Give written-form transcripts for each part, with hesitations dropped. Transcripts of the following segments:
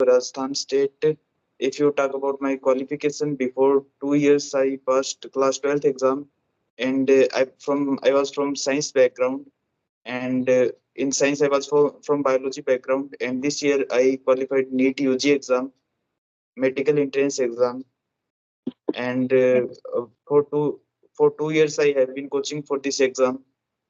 Rajasthan State. If you talk about my qualification, before 2 years I passed class 12th exam, and I was from science background, and in science I was from biology background, and this year I qualified NEET UG exam, medical entrance exam, and for 2 years I have been coaching for this exam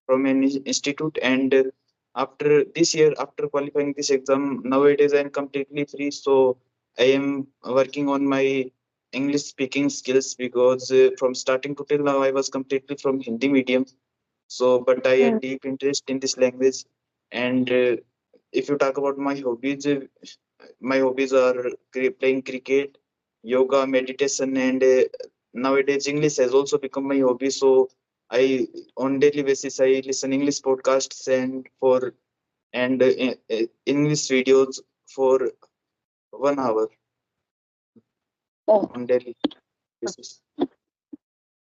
from an institute, and after this year, after qualifying this exam, nowadays I am completely free, so I am working on my English speaking skills, because from starting to till now I was completely from Hindi medium. So but I Hmm. had deep interest in this language, and if you talk about my hobbies are playing cricket, yoga, meditation, and nowadays English has also become my hobby. So I, on daily basis, I listen English podcasts and English videos for 1 hour Oh, on daily basis.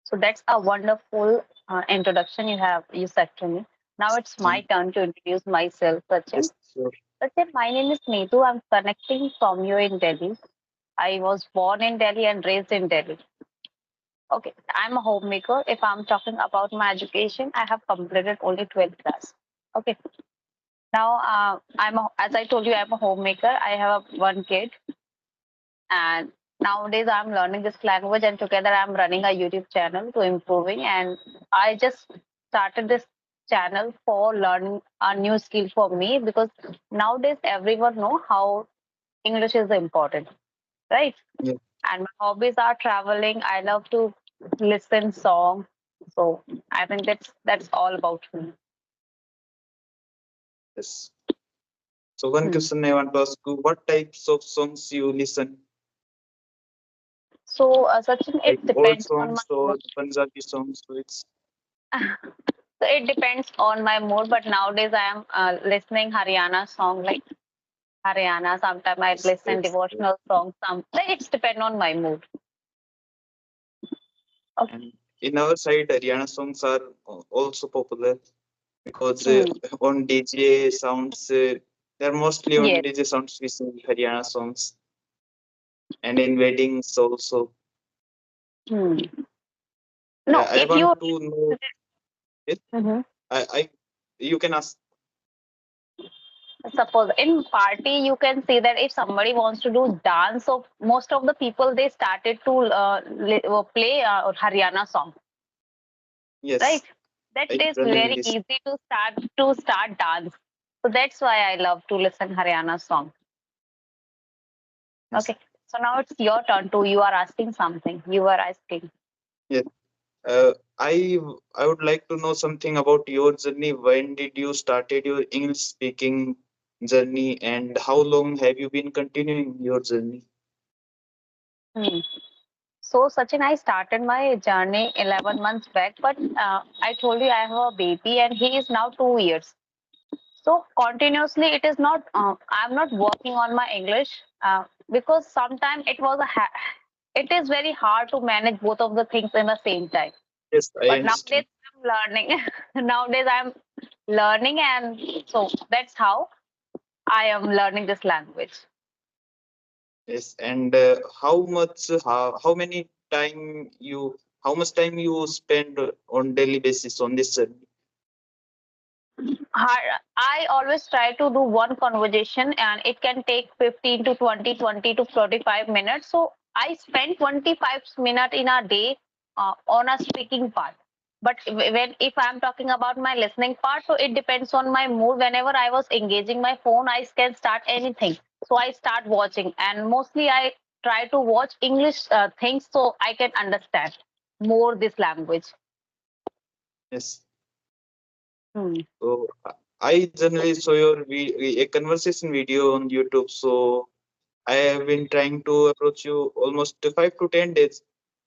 so that's a wonderful introduction you said to me. Now it's my Thank turn to introduce myself, Sachin. Yes, sure. Sachin, my name is Neetu. I'm connecting from you in Delhi. I was born in Delhi and raised in Delhi. Okay, I'm a homemaker. If I'm talking about my education, I have completed only 12th class. Okay, now as I told you, I'm a homemaker. I have one kid, and nowadays I'm learning this language, and together I'm running a YouTube channel to improving. And I just started this channel for learning a new skill for me, because nowadays everyone know how English is important, right? Yeah, And my hobbies are traveling. I love to listen song. So I think that's all about me. yes. So one Hmm. question I want to ask you: what types of songs you listen? So Sachin, Like it old depends on my songs mood. or Punjabi songs? So it's So it depends on my mood. But nowadays I am listening Haryana song, like Haryana. Sometimes I yes, listen devotional songs. Some it's depend on my mood. Okay. and in our side, Haryana songs are also popular, because Hmm. on DJ sounds, they're mostly on Yes. DJ sounds we sing Haryana songs, and in weddings also. Hmm. No, I if want you to know it. Mhm. I You can ask. Suppose in party you can see that if somebody wants to do dance, so most of the people they started to play Haryana song, right? Yes, That I is generally very listen. easy to start dance. So that's why I love to listen Haryana song. Yes, Okay, so now it's your turn to, you are asking something, you are asking. yes. Uh, I would like to know something about your journey. When did you started your English speaking journey, and how long have you been continuing your journey? Hmm. So Sachin, I started my journey 11 months back, but I told you I have a baby and he is now 2 years. So continuously, it is not. I'm not working on my English because sometimes it is very hard to manage both of the things in the same time. Yes, I But understand. nowadays I'm learning. Nowadays I'm learning, and so that's how I am learning this language. Yes, and how much time you spend on daily basis on this journey? I always try to do one conversation, and it can take 15 to 20, 20 to 45 minutes. So I spend 25 minutes in a day on a speaking part. But if I'm talking about my listening part, so it depends on my mood. Whenever I was engaging my phone, I can start anything. So I start watching, and mostly I try to watch English things so I can understand more this language. Yes. Hmm. So I generally saw a conversation video on YouTube. So I have been trying to approach you almost 5 to 10 days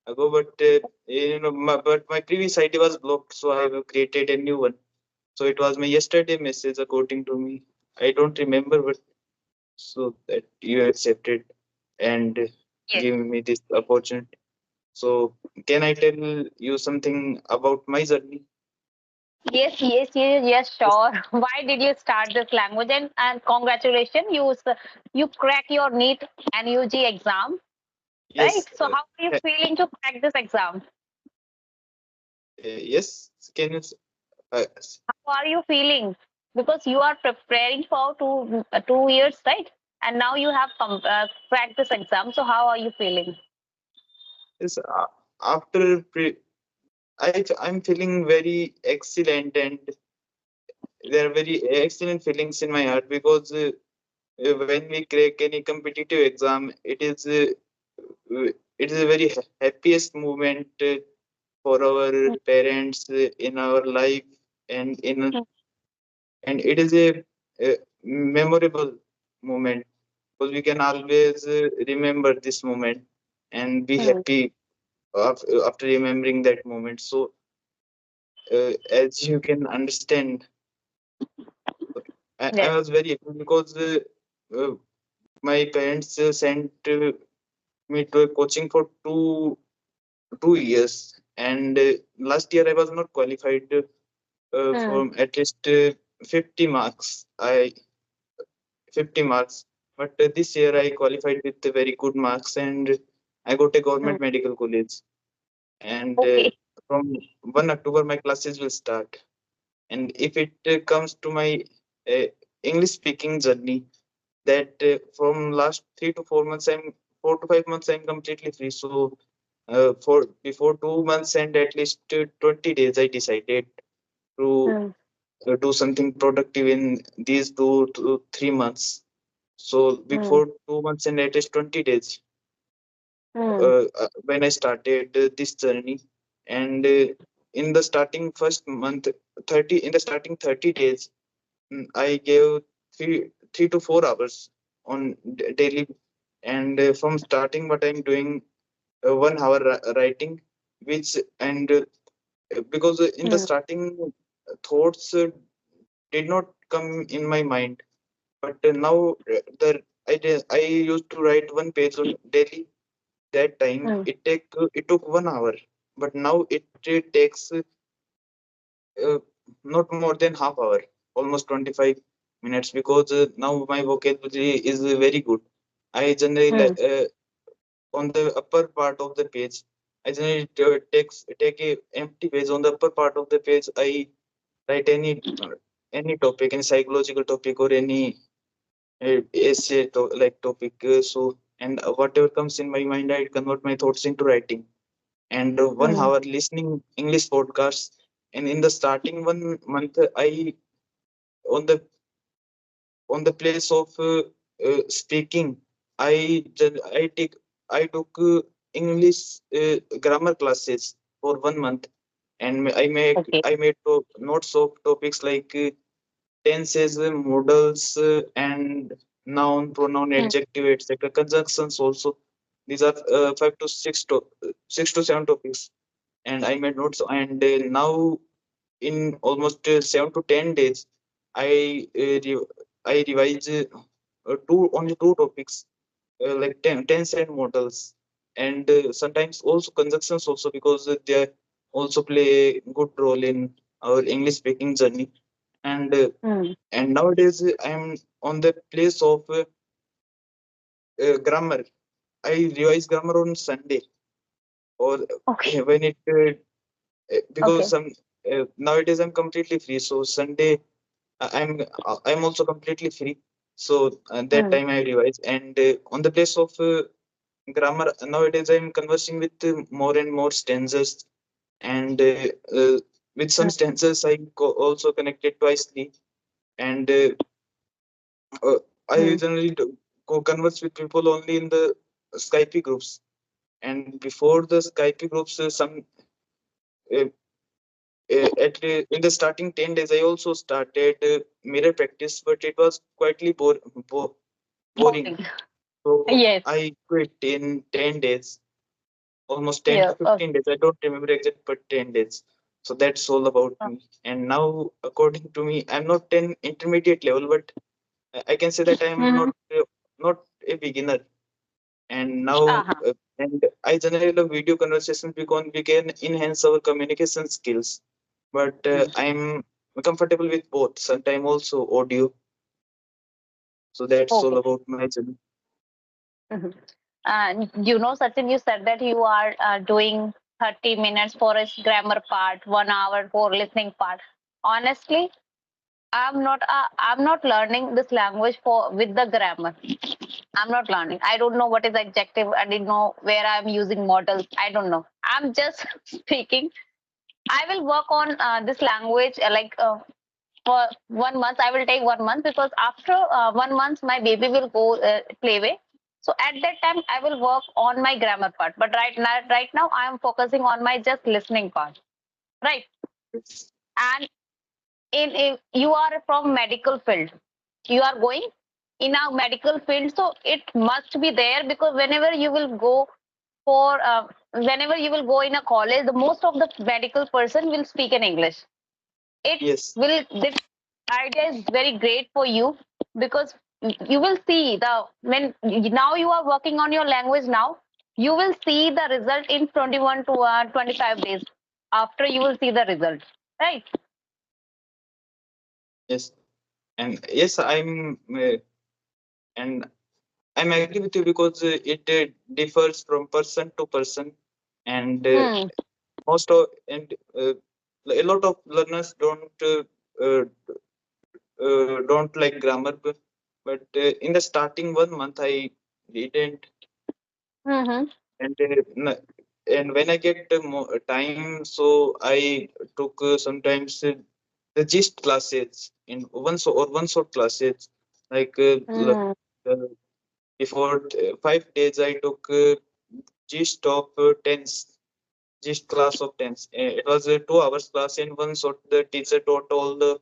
ago, but my previous ID was blocked, so I have created a new one. So it was my yesterday message, according to me. I don't remember, but so that you accepted and Yes. give me this opportunity. So can I tell you something about my journey? Yes, yes, yes, yes, sure. Why did you start this language? And congratulations, you crack your NEET and UG exam, right? Yes, So how are you feeling to crack this exam? yes. Can you? How are you feeling? Because you are preparing for 2 years, right? And now you have cracked this exam. So how are you feeling? Yes. After I'm feeling very excellent, and there are very excellent feelings in my heart because when we crack any competitive exam, it is a very happiest moment for our parents in our life, and in and it is a memorable moment because we can always remember this moment and be Mm, happy after remembering that moment. So as you can understand, I yes. was very happy because uh, my parents sent me to a coaching for 2 years, and last year I was not qualified Mm, from at least 50 marks. I 50 marks, but this year I qualified with very good marks, and I got a mm. government medical college. And Okay. from 1 October my classes will start. And if it comes to my uh, English speaking journey, that from last 3 to 4 months, 4 to 5 months, I'm completely free. So for before 2 months and at least 20 days, I decided to Mm, do something productive in these 2 to 3 months. So mm, before 2 months and at least 20 days, mm, when I started this journey, and in the starting first month, 30 days, I gave 3 to 4 hours on daily, and from starting what I'm doing, 1 hour writing, which and because in the mm. starting thoughts did not come in my mind, but now I used to write 1 page on daily. That time Mm, it took 1 hour, but now it takes uh, not more than half hour, almost 25 minutes, because now my vocabulary is very good. I generally mm, on the upper part of the page, I generally take a empty page. On the upper part of the page, I write any topic, any psychological topic, or any essay like topic. So and whatever comes in my mind, I convert my thoughts into writing. And one mm. hour listening English podcasts. And in the starting 1 month, I on the place of speaking, I took English grammar classes for 1 month, and Okay. I made notes of topics like tenses, modals, and noun, pronoun, Mm, adjective, etc. Conjunctions also. These are 6 to 7 topics, and I made notes. And now in almost 7 to 10 days, I I revise only two topics like tense and modals, and sometimes also conjunctions also, because they also play a good role in our English speaking journey. mm. And nowadays I am on the place of grammar. I revise grammar on Sunday, or Okay. when it because Okay. some nowadays I'm completely free. So Sunday I'm also completely free. So that Mm, time I revise, and on the place of grammar, nowadays I'm conversing with more and more stanzas, and with some mm, stanzas I also connected twicely, and uh, I mm. generally go converse with people only in the Skype groups. And before the Skype groups, uh, in the starting 10 days, I also started mirror practice, but it was quietly boring. Boring. So Yes. I quit in 10 days, almost 10 to Yeah. Okay. 15 days. I don't remember exact, but 10 days. So that's all about me. And now, according to me, I'm not an intermediate level, but I can say that I'm Mm-hmm. not a beginner. And now, Uh-huh. and I generally love video conversations because we can enhance our communication skills. but I'm comfortable with both. Sometimes also audio. So that's all Okay. about my journey. Mhm. Sachin, you said that you are doing 30 minutes for a grammar part, 1 hour for listening part. Honestly, I'm not learning this language for with the grammar. I'm not learning. I don't know what is adjective. I didn't know where I'm using models. I don't know. I'm just speaking. I will work on this language for 1 month. I will take 1 month because after 1 month my baby will go play way. So at that time I will work on my grammar part. But right now I am focusing on my just listening part. Right. Yes. And in you are from medical field. You are going in a medical field, so it must be there because whenever you will go in a college, the most of the medical person will speak in English. It Yes. will this idea is very great for you because you will see the when now you are working on your language now, you will see the result in 21 to 25 days after you will see the result, right? Yes. And yes, and I'm agree with you because it differs from person to person, and Hmm. most of and a lot of learners don't like grammar, but in the starting 1 month I didn't, Mm-hmm. and and when I get more time, so I took sometimes the gist classes in one short classes like Mm. uh, before 5 days I took gist of tense, gist class of tense. It was a 2 hours class in one shot. The teacher taught all the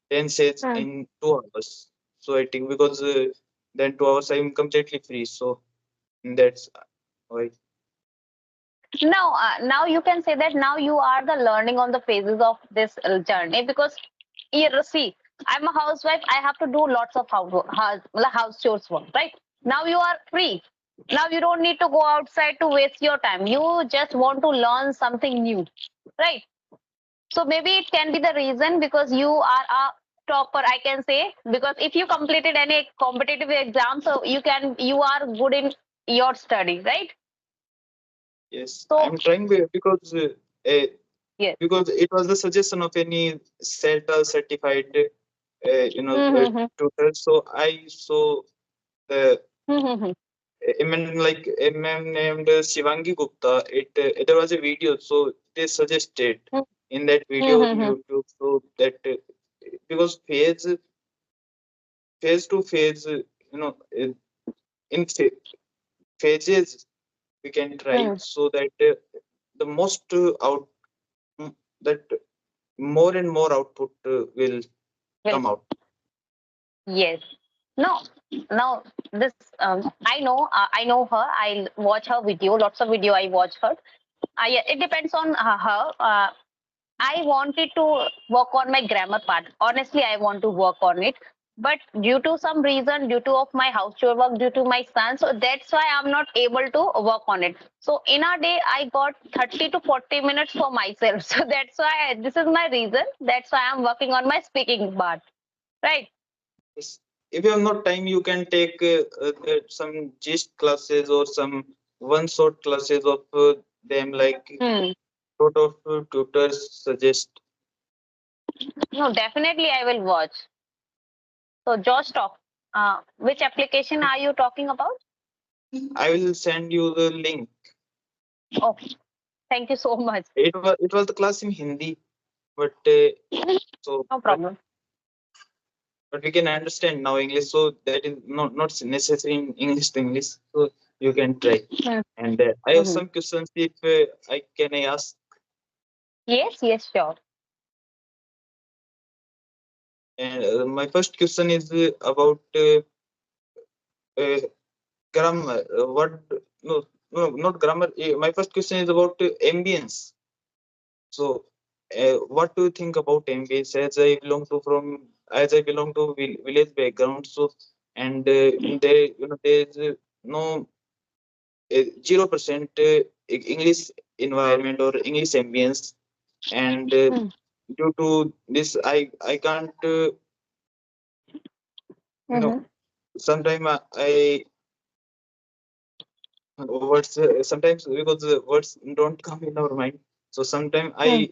tenses Mm. in 2 hours. So I think because then 2 hours I'm completely free. So that's why. Now you can say that now you are the learning on the phases of this journey because see, I'm a housewife. I have to do lots of house chores work, right? Now you are free. Now you don't need to go outside to waste your time. You just want to learn something new, right? So maybe it can be the reason because you are a topper. I can say because if you completed any competitive exam, so you are good in your study, right? Yes, So I'm trying uh, yes. because it was the suggestion of any CELTA certified tutor. So I saw the a man like a man named Shivangi Gupta. There was a video, so they suggested in that video on YouTube, so that because phase to phase, in phases we can try so that the most out mm, that more and more output will Well, come out. yes. No, no. This I know her. I watch her video. Lots of video. I watch her. Yeah, it depends on her. I wanted to work on my grammar part. Honestly, I want to work on it. But due to some reason, due to of my house chore work, due to my son, so that's why I'm not able to work on it. So in a day, I got 30 to 40 minutes for myself. So that's why this is my reason. That's why I'm working on my speaking part. Right. Yes. If you have not time, you can take some gist classes or some one short classes of them, like Hmm. sort of tutors suggest. No, definitely I will watch. So Josh talk. Which application are you talking about? I will send you the link. Oh, thank you so much. It was the class in Hindi, but so No but problem. but we can understand now English, so that is not necessary in English to English. So you can try. Hmm. And I have Mhm. some questions. If I ask. Yes, yes, sure. And my first question is about uh, grammar. What? No, no, not grammar. My first question is about ambience. So, what do you think about ambience? As I belong to village background, so and in there, there is no 0% English environment or English ambience, and Hmm. due to this, I can't you know Mm-hmm. sometimes I words sometimes because the words don't come in our mind, so sometimes I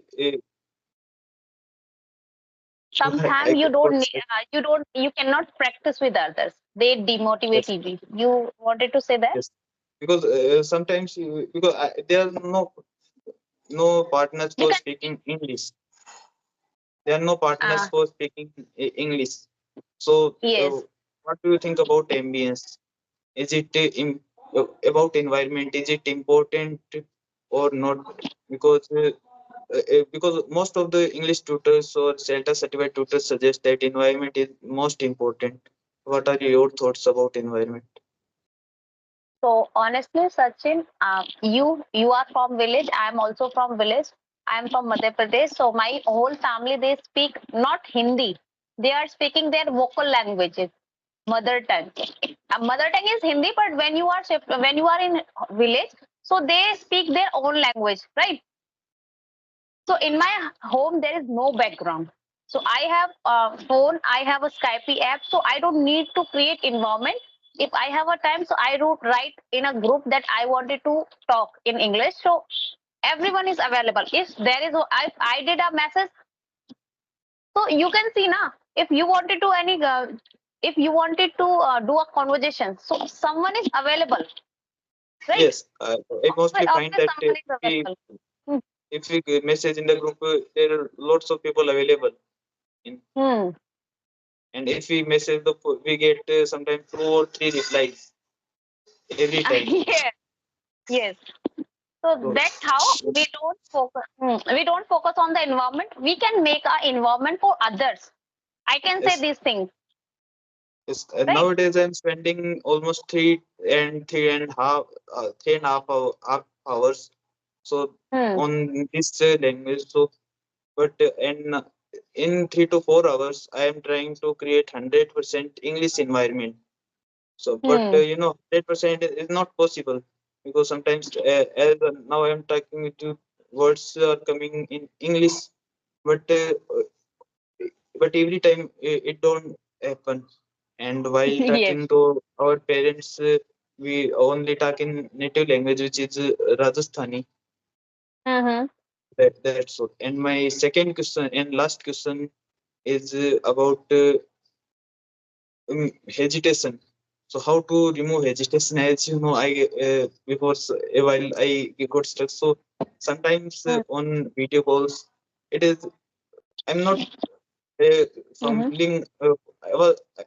Sometimes you get don't got need, stuck. you cannot practice with others. They demotivate Yes, you. You wanted to say that? yes, because sometimes because there are no partners You for can. speaking English. There are no partners Uh, for speaking English. So, yes. what do you think about ambience? Is it about environment? Is it important or not? Because most of the English tutors or CELTA certified tutors suggest that environment is most important. What are your thoughts about environment? So honestly, Sachin, you are from village. I am also from village. I am from Madhya Pradesh. So my whole family they speak not Hindi. They are speaking their vocal languages, mother tongue. Mother tongue is Hindi, but when you are in village, so they speak their own language, right? So in my home, there is no background. So I have a phone, I have a Skype app, so I don't need to create environment. If I have a time, so I would write in a group that I wanted to talk in English. So everyone is available. If there is, if I did a message, so you can see now. If you wanted to if you wanted to do a conversation, so someone is available, right? Yes, I mostly find Always that someone is available. Hmm. if we message in the group, there are lots of people available. In, Hmm. and if we message we get sometimes 2 or 3 replies every time. Yes. Yes. So So, that's how we don't focus. We don't focus on the environment. We can make our environment for others. I can say yes, these things, yes. right? Nowadays, I'm spending almost 3.5 hours. So Hmm. on this language. So, but in 3 to 4 hours, I am trying to create 100% English environment. So, but Hmm. 100% is not possible because sometimes, as now I am talking with you, words are coming in English, but every time it don't happen. And while Yes. talking to our parents, we only talk in native language, which is Rajasthani. Mm-hmm. That's all. And my second question and last question is about hesitation. So how to remove hesitation? As you know, I a while I got stuck. So sometimes on video calls, it is I'm not uh, Mm-hmm. fumbling.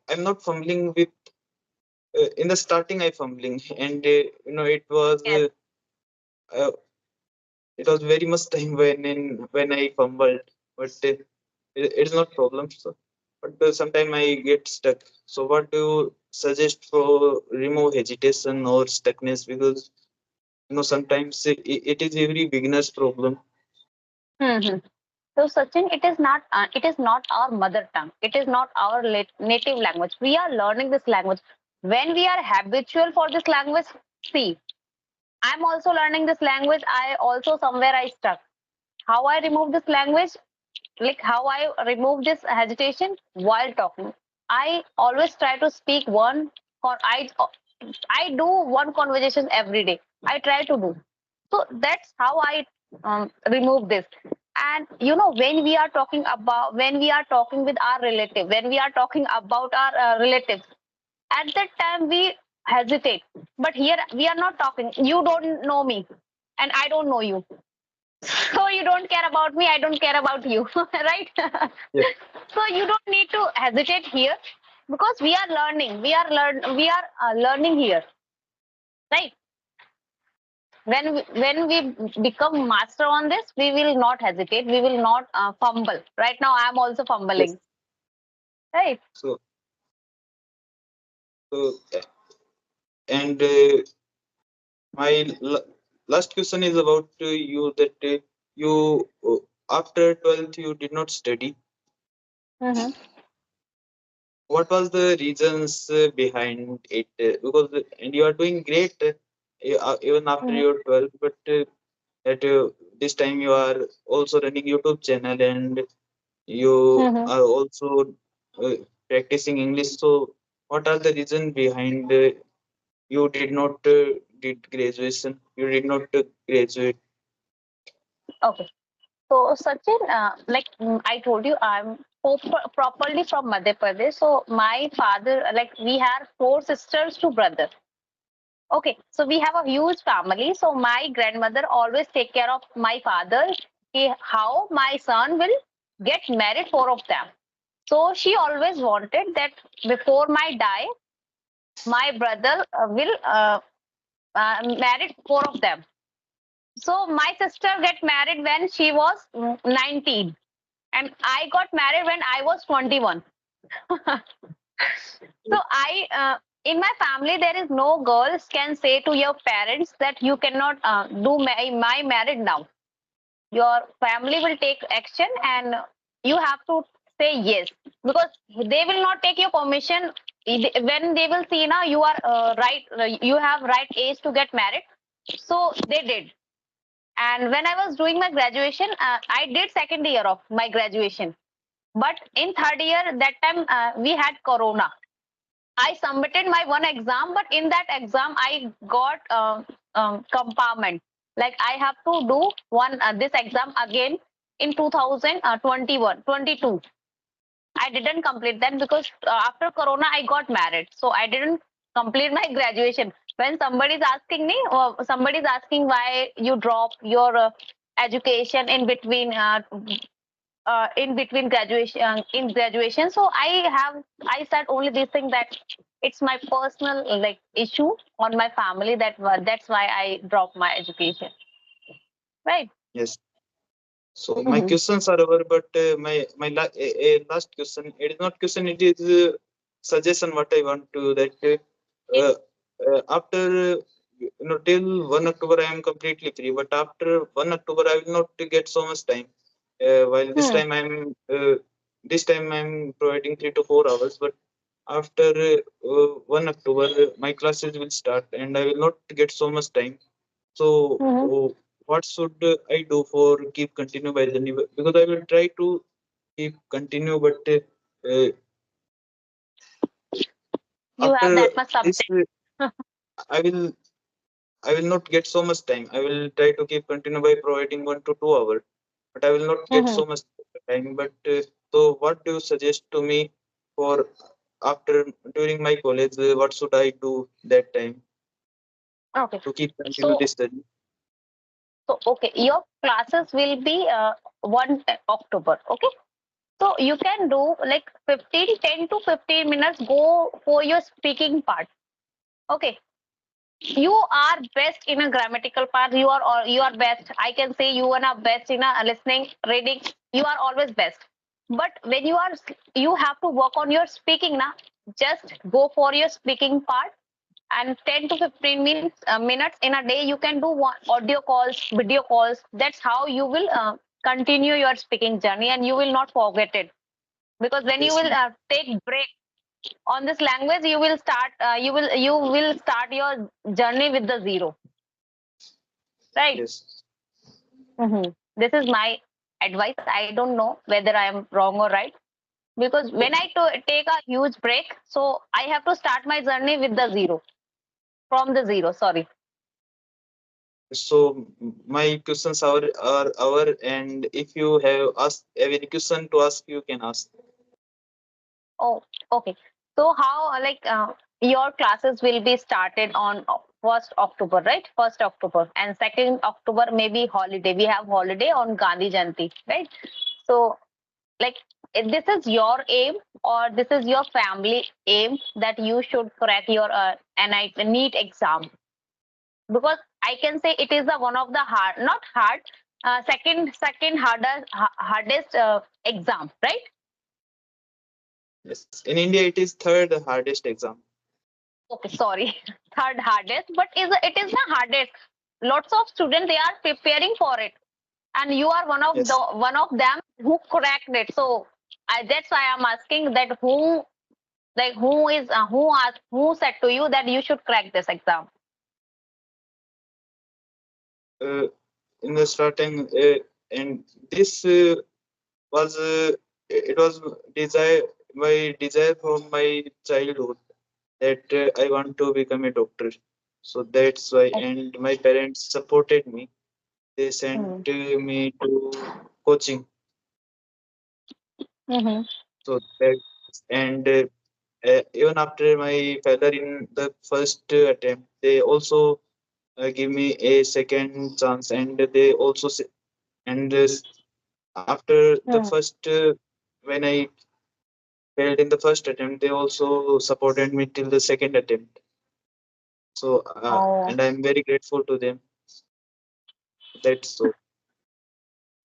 I'm not fumbling with. In the starting, I fumbling, and Yes. uh, it was very much time when I fumbled, but it's not problem. So, but sometimes I get stuck. So, what do you suggest for remove hesitation or stuckness? Because sometimes it is every beginner's problem. Mm-hmm. So Sachin, it is not our mother tongue. It is not our native language. We are learning this language. When we are habitual for this language, see, I'm also learning this language. I also somewhere I stuck. How I remove this language? Like how I remove this hesitation while talking. I always try to speak one or I do one conversation every day. I try to do. So that's how I remove this. And when we are talking with our relative, when we are talking about our relatives, at that time we hesitate. But here we are not talking. You don't know me, and I don't know you. So you don't care about me, I don't care about you, right? Yes. So you don't need to hesitate here because we are learning. We are learning here, right? When we become master on this, we will not hesitate. We will not fumble. Right now, I am also Yes. fumbling, right? So, and my last question is about you that you after 12th you did not study. Mm-hmm. What was the reasons behind it? Because and you are doing great even after Mm-hmm. your 12th, but at this time you are also running YouTube channel and You Mm-hmm. are also uh, practicing English. So, what are the reason behind you did not did graduation? You did not graduate. Okay. So Sachin, I told you, I'm properly from Madhya Pradesh. So my father, like we have four sisters, two brothers. Okay, so we have a huge family. So my grandmother always take care of my father. How my son will get married, four of them. So she always wanted that before my die, my brother will marry four of them. So my sister get married when she was 19, and I got married when I was 21. So in my family, there is no girls can say to your parents that you cannot do my marriage now. Your family will take action, and you have to say yes, because they will not take your permission when they will see now you are right, you have right age to get married. So they did. And when I was doing my graduation, I did second year of my graduation. But in third year, that time we had Corona. I submitted my one exam, but in that exam, I got compartment. Like I have to do one this exam again in 2021, 22. I didn't complete that because after Corona, I got married. So I didn't complete my graduation. When somebody's asking me, or somebody's asking why you drop your education in between graduation in graduation, so I said only this thing, that it's my personal like issue on my family, that's why I dropped my education, right? Yes. So my Mm-hmm. questions are over, but last question. It is not question. It is suggestion. What I want to that after till 1 October I am completely free. But after 1 October I will not get so much time. While Hmm. this time I'm providing 3 to 4 hours. But after 1 October my classes will start and I will not get so much time. So, Hmm. what should I do for keep continue by the new? Because I will try to keep continue, but You have after that much this, subject. I will I will not get so much time. I will try to keep continue by providing 1 to 2 hours, but I will not get Hmm. so much time. But so, what do you suggest to me for after during my college? What should I do that time Okay, to keep continue so this study? okay, your classes will be 1 October, okay? So you can do like 10 to 15 minutes go for your speaking part, okay? You are best in a grammatical part, you are best, I can say you are not best in a listening, reading, you are always best. But when you have to work on your speaking now, just go for your speaking part, and 10 to 15 minutes in a day you can do one, audio calls, video calls. That's how you will continue your speaking journey, and you will not forget it. Because when you Yes, will ma'am. take break on this language, you will start your journey with the zero, right? Yes. This is my advice. I don't know whether I am wrong or right, because when I take a huge break, so I have to start my journey with the zero, from the zero, sorry. So my questions are our, and if you have any question to ask, you can ask. Oh, okay. So how your classes will be started on 1st October, right? 1st October, and 2nd October maybe holiday. We have holiday on Gandhi Jayanti, right? So like this is your aim, or this is your family aim, that you should crack your NEET exam, because I can say it is the one of the hard, not hard, second hardest exam, right? Yes, in India it is third hardest exam. Okay, sorry, third hardest, but it is the hardest. Lots of students they are preparing for it, and you are Yes. one of them who cracked it. So that's why I'm asking that who said to you that you should crack this exam? Uh, in the starting, and this was it was desire my desire from my childhood that I want to become a doctor. So that's why, and my parents supported me. They sent Mm-hmm. me to coaching. Mm-hmm. So that, and even after my failure in the first attempt, they also give me a second chance, and they also and after the first when I failed in the first attempt, they also supported me till the second attempt. So Oh. and I'm very grateful to them. That's so.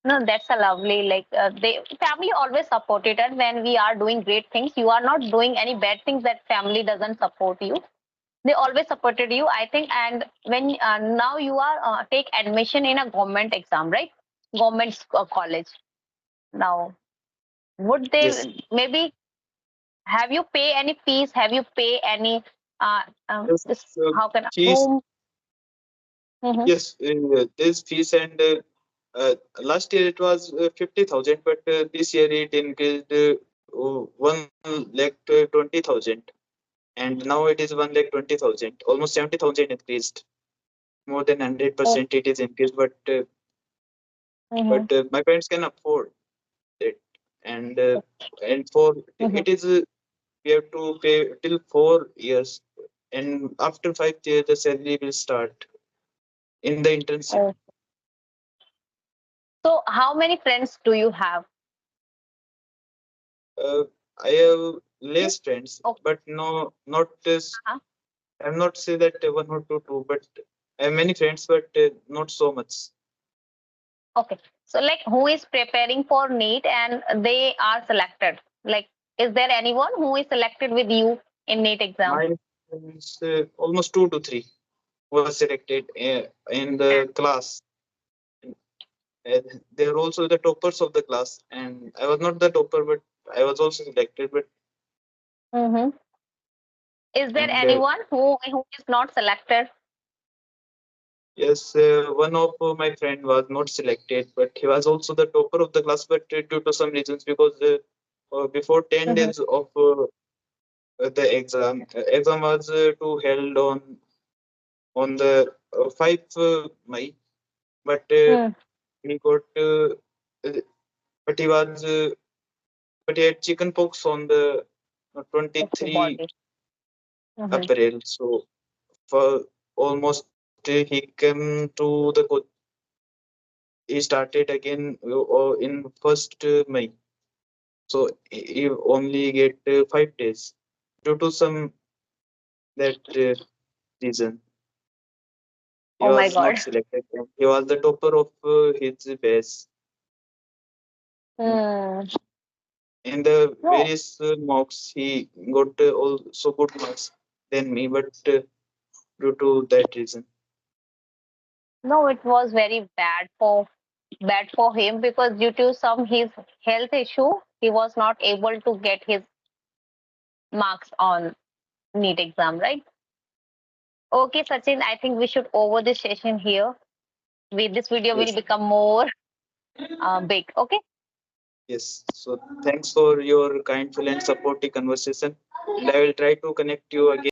No, that's a lovely, like, they family always supported us when we are doing great things. You are not doing any bad things that family doesn't support you. They always supported you, I think. And when now you are take admission in a government exam, right? Government college. Now, would Yes. they maybe have you pay any fees? Have you pay any Yes. this, So how can fees. room? Mm-hmm. Yes. There's fees, and last year it was 50,000, but this year it increased 1 lakh 20,000, and now it is 1 lakh 20,000. Almost 70,000 increased. More than Oh, 100% it is increased, mm-hmm. but my parents can afford it, and for Mm-hmm. it is we have to pay till 4 years, and after 5 years the salary will start in the internship. Oh. So, how many friends do you have? uh, I have Hmm? less friends, Okay. but no, not this. Uh-huh. I'm not say that one or two, but I have many friends, but not so much. Okay. So, like, who is preparing for NEET and they are selected? Like, is there anyone who is selected with you in NEET exam? My friends, almost 2 to 3 was selected in the class. They're also the toppers of the class, and I was not the topper, but I was also selected. But Mm-hmm. Is there and anyone who is not selected? yes, one of my friend was not selected, but he was also the topper of the class. But due to some reasons, because before 10 days Mm-hmm. of the exam was to held on the 5th May, but Hmm. he got uh, but he was but he had chicken pox on the Okay, 23 body. Mm-hmm. April. So for almost he came to the he started again in first May. So he only get 5 days due to some that reason. He Oh my was God. not selected. And he was the topper of his batch. Hmm. In the No, various mocks, he got also good marks than me, but due to that reason. no, it was very bad for him because due to some his health issue, he was not able to get his marks on NEET exam, right? Okay, Sachin, I think we should over this session here. This video will Yes, become more big. Okay. yes. So thanks for your kindful and supportive conversation, and I will try to connect you again